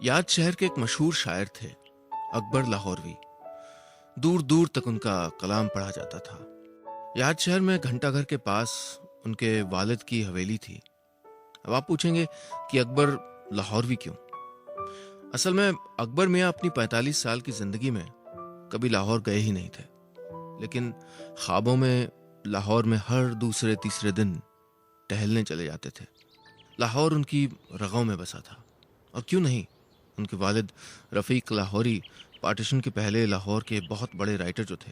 याद शहर के एक मशहूर शायर थे, अकबर लाहौरवी। दूर दूर तक उनका कलाम पढ़ा जाता था। याद शहर में घंटाघर के पास उनके वालिद की हवेली थी। अब आप पूछेंगे कि अकबर लाहौरवी क्यों? असल में अकबर मियाँ अपनी 45 साल की जिंदगी में कभी लाहौर गए ही नहीं थे, लेकिन ख्वाबों में लाहौर में हर दूसरे तीसरे दिन टहलने चले जाते थे। लाहौर उनकी रगों में बसा था। और क्यों नहीं, उनके वालिद रफ़ीक लाहौरी पार्टीशन के पहले लाहौर के बहुत बड़े राइटर जो थे।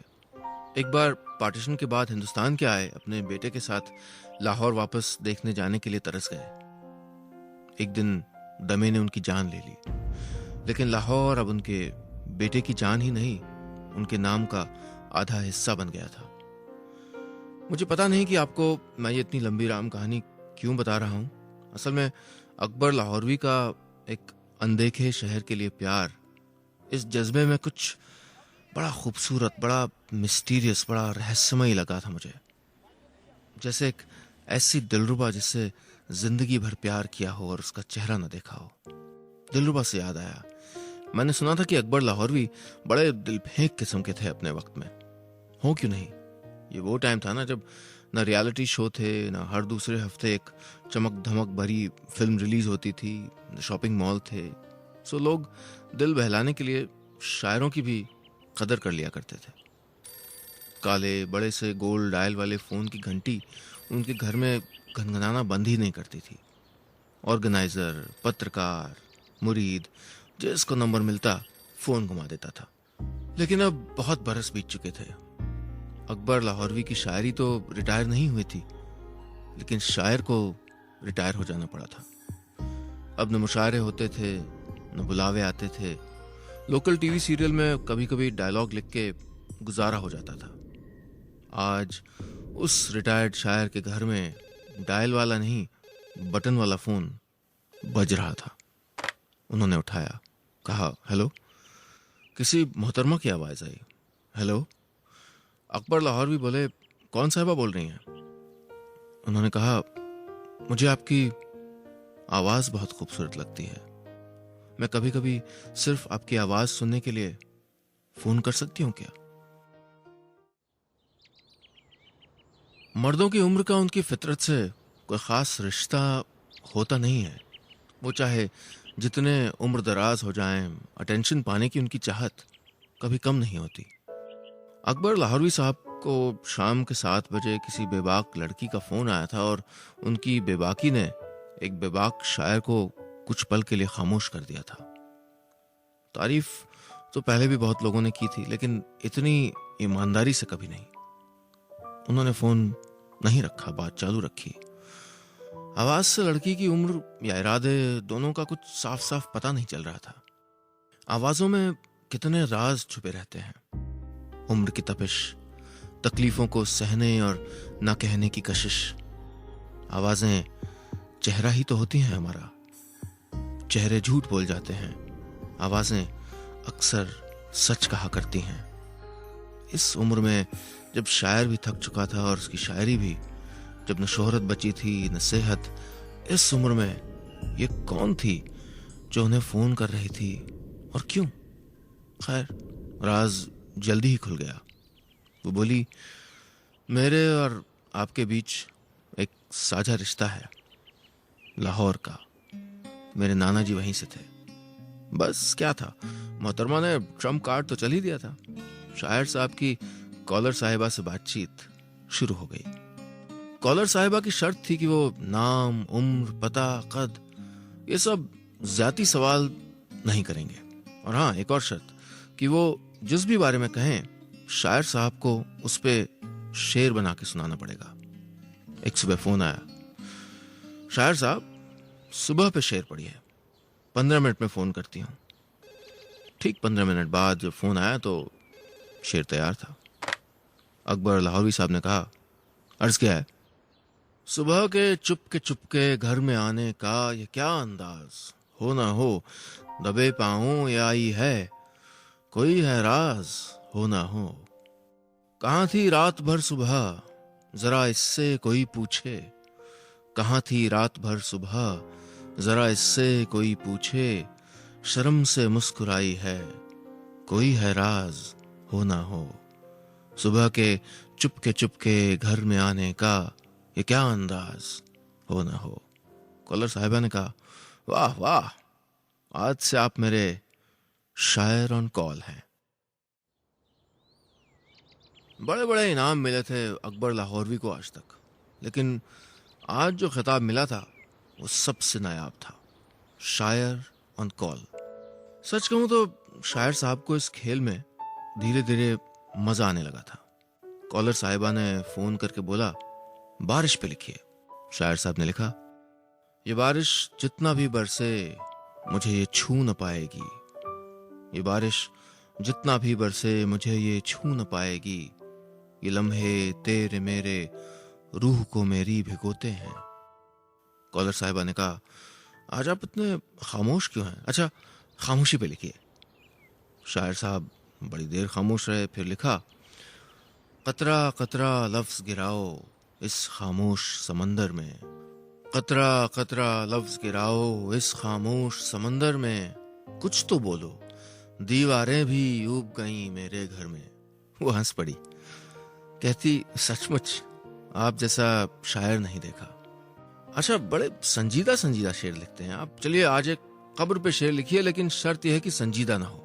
एक बार पार्टीशन के बाद हिंदुस्तान के आए अपने बेटे के साथ लाहौर वापस देखने जाने के लिए तरस गए। एक दिन दमे ने उनकी जान ले ली, लेकिन लाहौर अब उनके बेटे की जान ही नहीं, उनके नाम का आधा हिस्सा बन गया था। मुझे पता नहीं कि आपको मैं ये इतनी लंबी राम कहानी क्यों बता रहा हूं। असल में अकबर लाहौरवी का एक अनदेखे शहर के लिए प्यार, इस जज्बे में कुछ बड़ा खूबसूरत, बड़ा मिस्टीरियस, बड़ा रहस्यमय लगा था मुझे। जैसे एक ऐसी दिलरुबा जिससे जिंदगी भर प्यार किया हो और उसका चेहरा न देखा हो। दिलरुबा से याद आया, मैंने सुना था कि अकबर लाहौरवी बड़े दिलफेंक किस्म के थे अपने वक्त में। हो क्यों नहीं, ये वो टाइम था ना जब न रियलिटी शो थे, न हर दूसरे हफ्ते एक चमक धमक भरी फिल्म रिलीज होती थी, न शॉपिंग मॉल थे। सो लोग दिल बहलाने के लिए शायरों की भी कदर कर लिया करते थे। काले बड़े से गोल डायल वाले फोन की घंटी उनके घर में घनघनाना बंद ही नहीं करती थी। ऑर्गेनाइजर, पत्रकार, मुरीद, जिसको नंबर मिलता फोन घुमा देता था। लेकिन अब बहुत बरस बीत चुके थे। अकबर लाहौरवी की शायरी तो रिटायर नहीं हुई थी, लेकिन शायर को रिटायर हो जाना पड़ा था। अब न मुशायरे होते थे, न बुलावे आते थे। लोकल टीवी सीरियल में कभी कभी डायलॉग लिख के गुजारा हो जाता था। आज उस रिटायर्ड शायर के घर में डायल वाला नहीं, बटन वाला फोन बज रहा था। उन्होंने उठाया, कहा हेलो। किसी मोहतरमा की आवाज आई, हेलो। अकबर लाहौरवी बोले, कौन साहिबा बोल रही हैं? उन्होंने कहा, मुझे आपकी आवाज बहुत खूबसूरत लगती है। मैं कभी कभी सिर्फ आपकी आवाज सुनने के लिए फोन कर सकती हूं क्या? मर्दों की उम्र का उनकी फितरत से कोई खास रिश्ता होता नहीं है। वो चाहे जितने उम्र दराज हो जाएं, अटेंशन पाने की उनकी चाहत कभी कम नहीं होती। अकबर लाहौरवी साहब को शाम के 7 बजे किसी बेबाक लड़की का फोन आया था और उनकी बेबाकी ने एक बेबाक शायर को कुछ पल के लिए खामोश कर दिया था। तारीफ तो पहले भी बहुत लोगों ने की थी, लेकिन इतनी ईमानदारी से कभी नहीं। उन्होंने फोन नहीं रखा, बात चालू रखी। आवाज से लड़की की उम्र या इरादे दोनों का कुछ साफ साफ पता नहीं चल रहा था। आवाजों में कितने राज छुपे रहते हैं। उम्र की तपिश, तकलीफों को सहने और ना कहने की कशिश। आवाजें चेहरा ही तो होती हैं हमारा। चेहरे झूठ बोल जाते हैं, आवाजें अक्सर सच कहा करती हैं। इस उम्र में जब शायर भी थक चुका था और उसकी शायरी भी, जब न शोहरत बची थी न सेहत, इस उम्र में ये कौन थी जो उन्हें फोन कर रही थी और क्यों? खैर, राज जल्दी ही खुल गया। वो बोली, मेरे और आपके बीच एक साझा रिश्ता है, लाहौर का। मेरे नाना जी वहीं से थे। बस क्या था, मोहतरमा ने ट्रम्प कार्ड तो चल ही दिया था। शायर साहब की कॉलर साहिबा से बातचीत शुरू हो गई। कॉलर साहिबा की शर्त थी कि वो नाम, उम्र, पता, कद, ये सब जाती सवाल नहीं करेंगे। और हाँ, एक और शर्त कि वो जिस भी बारे में कहें, शायर साहब को उस पे शेर बना के सुनाना पड़ेगा। एक सुबह फोन आया, शायर साहब सुबह पे शेर पढ़िए, 15 मिनट में फोन करती हूँ। ठीक 15 मिनट बाद जब फोन आया तो शेर तैयार था। अकबर लाहौरवी साहब ने कहा, अर्ज क्या है? सुबह के चुपके घर में आने का ये क्या अंदाज, हो ना हो दबे पाऊं ये आई है, कोई है राज हो ना हो। कहाँ थी रात भर सुबह, जरा इससे कोई पूछे। कहाँ थी रात भर सुबह, जरा इससे कोई पूछे। शर्म से मुस्कुराई है, कोई है राज हो ना हो। सुबह के चुपके घर में आने का ये क्या अंदाज हो ना हो। कॉलर साहिबा ने कहा, वाह वाह, आज से आप मेरे शायर ऑन कॉल हैं। बड़े बड़े इनाम मिले थे अकबर लाहौरवी को आज तक, लेकिन आज जो खिताब मिला था वो सबसे नायाब था, शायर ऑन कॉल। सच कहूं तो शायर साहब को इस खेल में धीरे धीरे मजा आने लगा था। कॉलर साहिबा ने फोन करके बोला, बारिश पे लिखिए। शायर साहब ने लिखा, ये बारिश जितना भी बरसे मुझे ये छू न पाएगी। ये बारिश जितना भी बरसे मुझे ये छू न पाएगी। ये लम्हे तेरे मेरे रूह को मेरी भिगोते हैं। कॉलर साहिबा ने कहा, आज आप इतने खामोश क्यों हैं? अच्छा, खामोशी पे लिखिए। शायर साहब बड़ी देर खामोश रहे, फिर लिखा, कतरा कतरा लफ्ज गिराओ इस खामोश समंदर में। कतरा कतरा लफ्ज गिराओ इस खामोश समंदर में। कुछ तो बोलो, दीवारें भी ऊब गईं मेरे घर में। वो हंस पड़ी, कहती, सचमुच आप जैसा शायर नहीं देखा। अच्छा, बड़े संजीदा संजीदा शेर लिखते हैं आप। चलिए आज एक कब्र पे शेर लिखिए, लेकिन शर्त यह है कि संजीदा ना हो।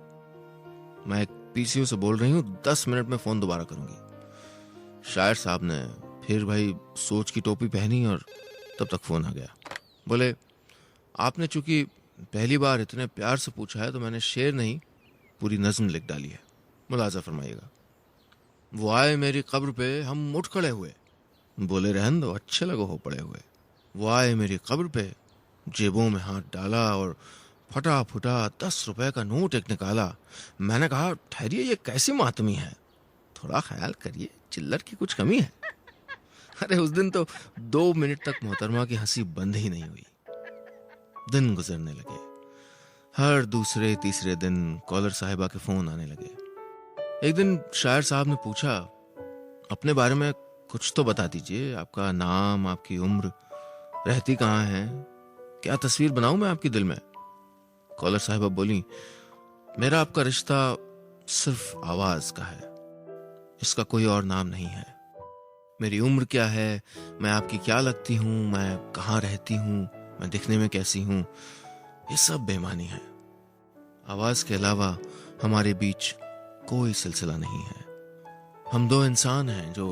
मैं एक पीसीओ से बोल रही हूँ, 10 मिनट में फोन दोबारा करूंगी। शायर साहब ने फिर भाई सोच की टोपी पहनी और तब तक फोन आ गया। बोले, आपने चूंकि पहली बार इतने प्यार से पूछा है तो मैंने शेर नहीं पूरी नज्म लिख डाली है, मुलाजा फरमाइएगा। वो आए मेरी कब्र पे हम उठ खड़े हुए। बोले, रहन दो, अच्छे लगो हो पड़े हुए। वो आए मेरी कब्र पे, जेबों में हाथ डाला और फटा फुटा 10 रुपए का नोट एक निकाला। मैंने कहा, ठहरिए, ये कैसी मातमी है, थोड़ा ख्याल करिए, चिल्लर की कुछ कमी है। अरे उस दिन तो 2 मिनट तक मोहतरमा की हंसी बंद ही नहीं हुई। दिन गुजरने लगे। हर दूसरे तीसरे दिन कॉलर साहिबा के फोन आने लगे। एक दिन शायर साहब ने पूछा, अपने बारे में कुछ तो बता दीजिए, आपका नाम, आपकी उम्र, रहती कहाँ है, क्या तस्वीर बनाऊं मैं आपकी दिल में। कॉलर साहिबा बोली, मेरा आपका रिश्ता सिर्फ आवाज का है, इसका कोई और नाम नहीं है। मेरी उम्र क्या है, मैं आपकी क्या लगती हूं, मैं कहाँ रहती हूं, मैं दिखने में कैसी हूं, ये सब बेमानी है। आवाज के अलावा हमारे बीच कोई सिलसिला नहीं है। हम दो इंसान हैं जो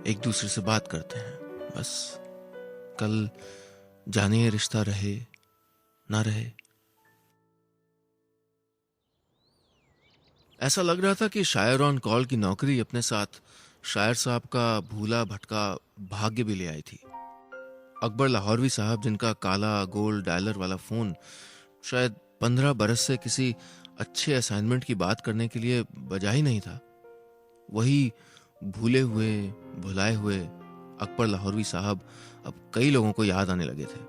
एक दूसरे से बात करते हैं, बस। कल जाने ये रिश्ता रहे ना रहे। ऐसा लग रहा था कि शायर ऑन कॉल की नौकरी अपने साथ शायर साहब का भूला भटका भाग्य भी ले आई थी। अकबर लाहौरवी साहब, जिनका काला गोल्ड डायलर वाला फोन शायद 15 बरस से किसी अच्छे असाइनमेंट की बात करने के लिए बजा ही नहीं था, वही भूले हुए भुलाए हुए अकबर लाहौरवी साहब अब कई लोगों को याद आने लगे थे।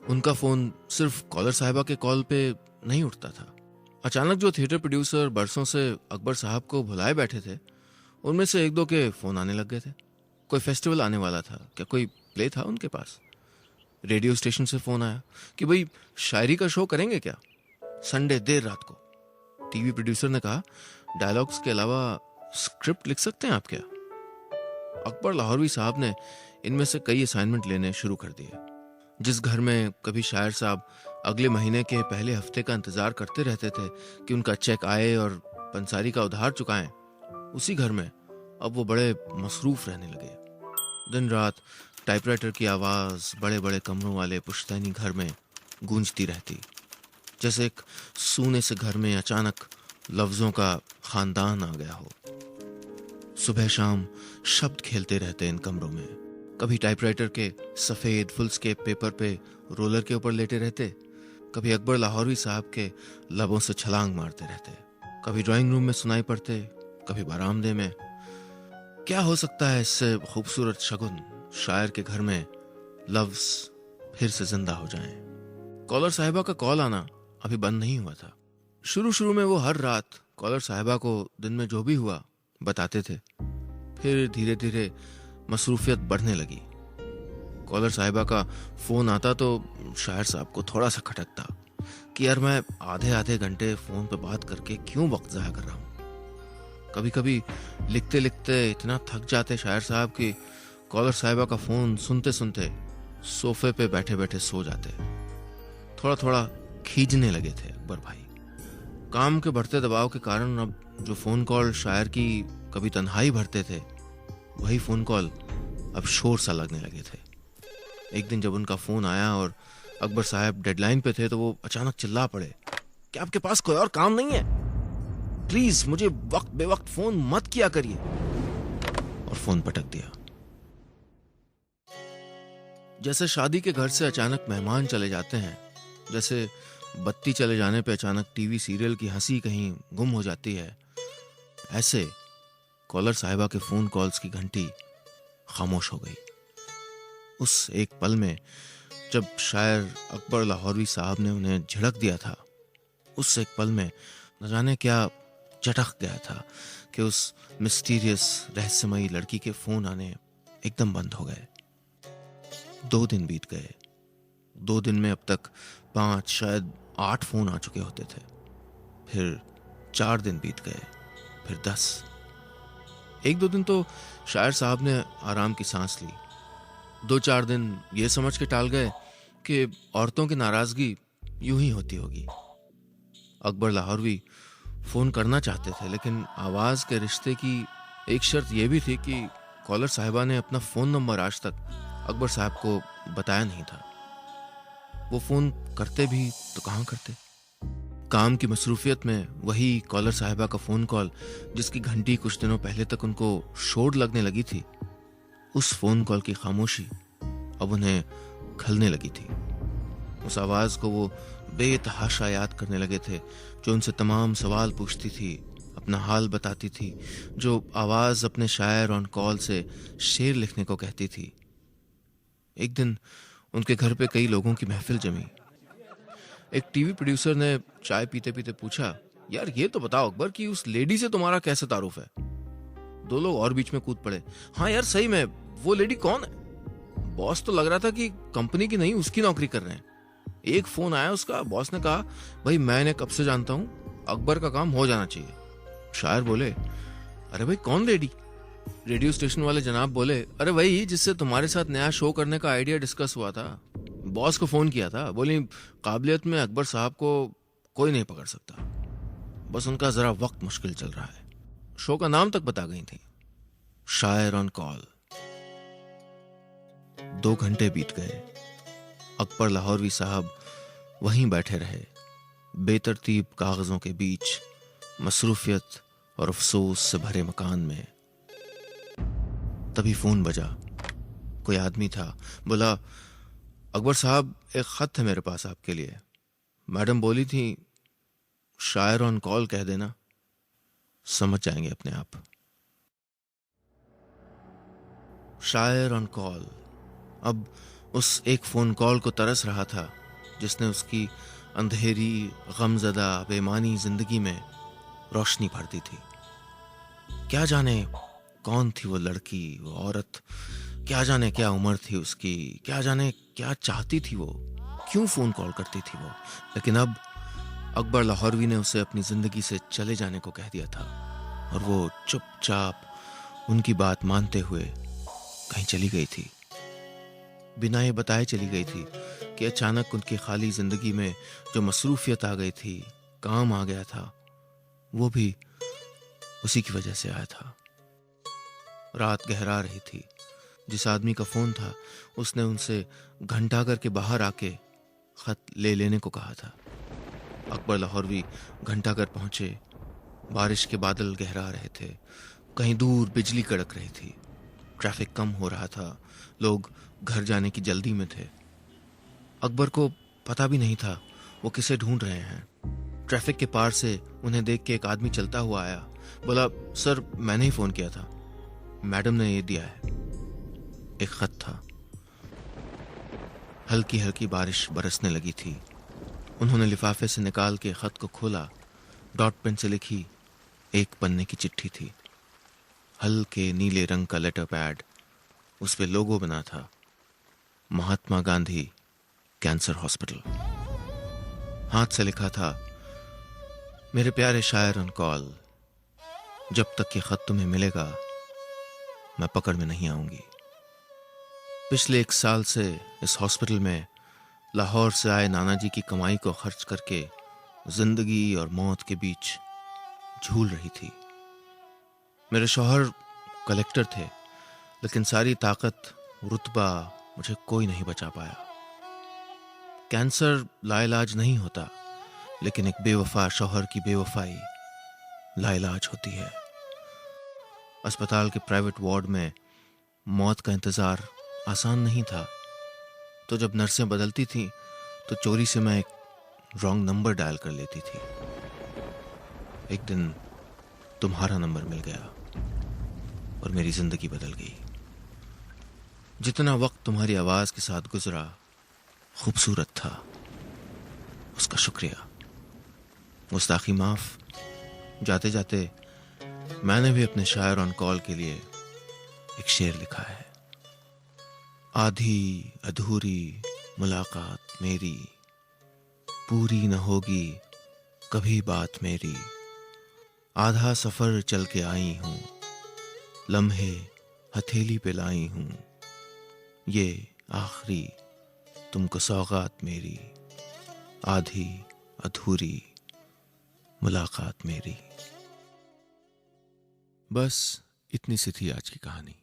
उनका फोन सिर्फ कॉलर साहिबा के कॉल पे नहीं उठता था। अचानक जो थिएटर प्रोड्यूसर बरसों से अकबर साहब को भुलाए बैठे थे, उनमें से एक दो के फोन आने लग गए थे। कोई फेस्टिवल आने वाला था क्या, कोई प्ले था उनके पास। रेडियो स्टेशन से फोन आया कि भाई शायरी का शो करेंगे क्या, संडे देर रात को। टीवी प्रोड्यूसर ने कहा, डायलॉग्स के अलावा स्क्रिप्ट लिख सकते हैं आप क्या। अकबर लाहौरवी साहब ने इनमें से कई असाइनमेंट लेने शुरू कर दिए। जिस घर में कभी शायर साहब अगले महीने के पहले हफ्ते का इंतजार करते रहते थे कि उनका चेक आए और पंसारी का उधार चुकाएं, उसी घर में अब वो बड़े मसरूफ रहने लगे। दिन रात टाइपराइटर की आवाज बड़े बड़े कमरों वाले पुश्तैनी घर में गूंजती रहती, जैसे एक सूने से घर में अचानक लफ्जों का खानदान आ गया हो। सुबह शाम शब्द खेलते रहते इन कमरों में। कभी टाइपराइटर के सफेद फुलस्केप पेपर पे रोलर के ऊपर लेटे रहते, कभी अकबर लाहौरवी साहब के लबों से छलांग मारते रहते, कभी ड्राइंग रूम में सुनाई पड़ते, कभी बरामदे में। क्या हो सकता है इससे खूबसूरत शगुन, शायर के घर में लफ्ज फिर से जिंदा हो जाएं। कॉलर साहिबा का कॉल आना अभी बंद नहीं हुआ था। शुरू शुरू में वो हर रात कॉलर साहिबा को दिन में जो भी हुआ बताते थे, फिर धीरे धीरे मसरूफियत बढ़ने लगी। कॉलर साहिबा का फोन आता तो शायर साहब को थोड़ा सा खटकता, कि यार मैं आधे आधे घंटे फोन पे बात करके क्यों वक्त जाया कर रहा हूँ। कभी कभी लिखते लिखते इतना थक जाते शायर साहब कि कॉलर साहिबा का फोन सुनते सुनते सोफे पे बैठे बैठे सो जाते। थोड़ा थोड़ा खींचने लगे थे अकबर भाई। काम के बढ़ते दबाव के कारण अब जो फोन कॉल शायर की कभी तन्हाई भरते थे, वही फोन कॉल अब शोर सा लगने लगे थे। एक दिन जब उनका फोन आया और अकबर साहब डेडलाइन पे थे, तो वो अचानक चिल्ला पड़े, क्या आपके पास कोई और काम नहीं है? प्लीज मुझे वक्त बेवक्त फोन मत किया करिए। और फोन पटक दिया। जैसे शादी के घर से अचानक मेहमान चले जाते हैं, जैसे बत्ती चले जाने पे अचानक टीवी सीरियल की हंसी कहीं गुम हो जाती है, ऐसे कॉलर साहिबा के फोन कॉल्स की घंटी खामोश हो गई। उस एक पल में जब शायर अकबर लाहौरवी साहब ने उन्हें झिड़क दिया था, उस एक पल में न जाने क्या चटक गया था कि उस मिस्टीरियस रहस्यमयी लड़की के फोन आने एकदम बंद हो गए। 2 दिन बीत गए। 2 दिन में अब तक 5 शायद 8 फोन आ चुके होते थे। फिर 4 दिन बीत गए, फिर 10। 1-2 दिन तो शायर साहब ने आराम की सांस ली। 2-4 दिन ये समझ के टाल गए कि औरतों की नाराजगी यूं ही होती होगी। अकबर लाहौरवी फोन करना चाहते थे, लेकिन आवाज के रिश्ते की एक शर्त यह भी थी कि कॉलर साहिबा ने अपना फोन नंबर आज तक अकबर साहब को बताया नहीं था। वो फोन करते भी तो कहां करते। काम की मसरूफियत में वही कॉलर साहिबा का फोन कॉल, जिसकी घंटी कुछ दिनों पहले तक उनको शोर लगने लगी थी, उस फोन कॉल की खामोशी अब उन्हें खलने लगी थी। उस आवाज को वो बेतहाशा याद करने लगे थे, जो उनसे तमाम सवाल पूछती थी, अपना हाल बताती थी, जो आवाज अपने शायर ऑन कॉल से शेर लिखने को कहती थी। एक दिन उनके घर पे कई लोगों की महफिल जमी। एक टीवी प्रोड्यूसर ने चाय पीते पीते पूछा, यार ये तो बताओ अकबर कि उस लेडी से तुम्हारा कैसे तारुफ है? 2 लोग और बीच में कूद पड़े, हाँ यार सही में वो लेडी कौन है? बॉस तो लग रहा था कि कंपनी की नहीं उसकी नौकरी कर रहे हैं। एक फोन आया उसका, बॉस ने कहा, भाई मैं इन्हें कब से जानता हूं, अकबर का काम हो जाना चाहिए। शायर बोले, अरे भाई कौन लेडी? रेडियो स्टेशन वाले जनाब बोले, अरे वही जिससे तुम्हारे साथ नया शो करने का आइडिया डिस्कस हुआ था। बॉस को फोन किया था, बोली काबिलियत में अकबर साहब को कोई नहीं पकड़ सकता, बस उनका जरा वक्त मुश्किल चल रहा है। शो का नाम तक बता गई थी, शायर ऑन कॉल। 2 घंटे बीत गए। अकबर लाहौरवी साहब वहीं बैठे रहे, बेतरतीब कागजों के बीच, मसरूफियत और अफसोस से भरे मकान में। तभी फोन बजा। कोई आदमी था। बोला, अकबर साहब एक खत है मेरे पास आपके लिए। मैडम बोली थी शायर ऑन कॉल कह देना, समझ जाएंगे अपने आप। शायर ऑन कॉल अब उस एक फोन कॉल को तरस रहा था जिसने उसकी अंधेरी गमजदा बेमानी जिंदगी में रोशनी भर दी थी। क्या जाने कौन थी वो लड़की, वो औरत, क्या जाने क्या उम्र थी उसकी, क्या जाने क्या चाहती थी वो, क्यों फोन कॉल करती थी वो। लेकिन अब अकबर लाहौरवी ने उसे अपनी जिंदगी से चले जाने को कह दिया था और वो चुपचाप उनकी बात मानते हुए कहीं चली गई थी। बिना ये बताए चली गई थी कि अचानक उनकी खाली जिंदगी में जो मसरूफियत आ गई थी, काम आ गया था, वो भी उसी की वजह से आया था। रात गहरा रही थी। जिस आदमी का फोन था उसने उनसे घंटाघर के बाहर आके खत ले लेने को कहा था। अकबर लाहौरवी घंटाघर पहुंचे। बारिश के बादल गहरा रहे थे, कहीं दूर बिजली कड़क रही थी, ट्रैफिक कम हो रहा था, लोग घर जाने की जल्दी में थे। अकबर को पता भी नहीं था वो किसे ढूंढ रहे हैं। ट्रैफिक के पार से उन्हें देख के एक आदमी चलता हुआ आया। बोला, सर मैंने ही फोन किया था, मैडम ने ये दिया है। एक खत था। हल्की हल्की बारिश बरसने लगी थी। उन्होंने लिफाफे से निकाल के खत को खोला। डॉट पेन से लिखी एक पन्ने की चिट्ठी थी। हल्के नीले रंग का लेटर पैड, उस पे लोगो बना था, महात्मा गांधी कैंसर हॉस्पिटल। हाथ से लिखा था, मेरे प्यारे शायर ऑन कॉल, जब तक ये खत तुम्हें मिलेगा मैं पकड़ में नहीं आऊंगी। पिछले 1 साल से इस हॉस्पिटल में लाहौर से आए नाना जी की कमाई को खर्च करके जिंदगी और मौत के बीच झूल रही थी। मेरे शौहर कलेक्टर थे, लेकिन सारी ताकत, रुतबा मुझे कोई नहीं बचा पाया। कैंसर लाइलाज नहीं होता, लेकिन एक बेवफा शौहर की बेवफाई लाइलाज होती है। अस्पताल के प्राइवेट वार्ड में मौत का इंतजार आसान नहीं था, तो जब नर्सें बदलती थीं तो चोरी से मैं एक रॉन्ग नंबर डायल कर लेती थी। एक दिन तुम्हारा नंबर मिल गया और मेरी जिंदगी बदल गई। जितना वक्त तुम्हारी आवाज के साथ गुजरा खूबसूरत था, उसका शुक्रिया। गुस्ताखी माफ। जाते जाते मैंने भी अपने शायर ऑन कॉल के लिए एक शेर लिखा है। आधी अधूरी मुलाकात मेरी, पूरी न होगी कभी बात मेरी। आधा सफर चल के आई हूं, लम्हे हथेली पे लाई हूं। ये आखिरी तुमको सौगात मेरी, आधी अधूरी मुलाकात मेरी। बस इतनी सी थी आज की कहानी।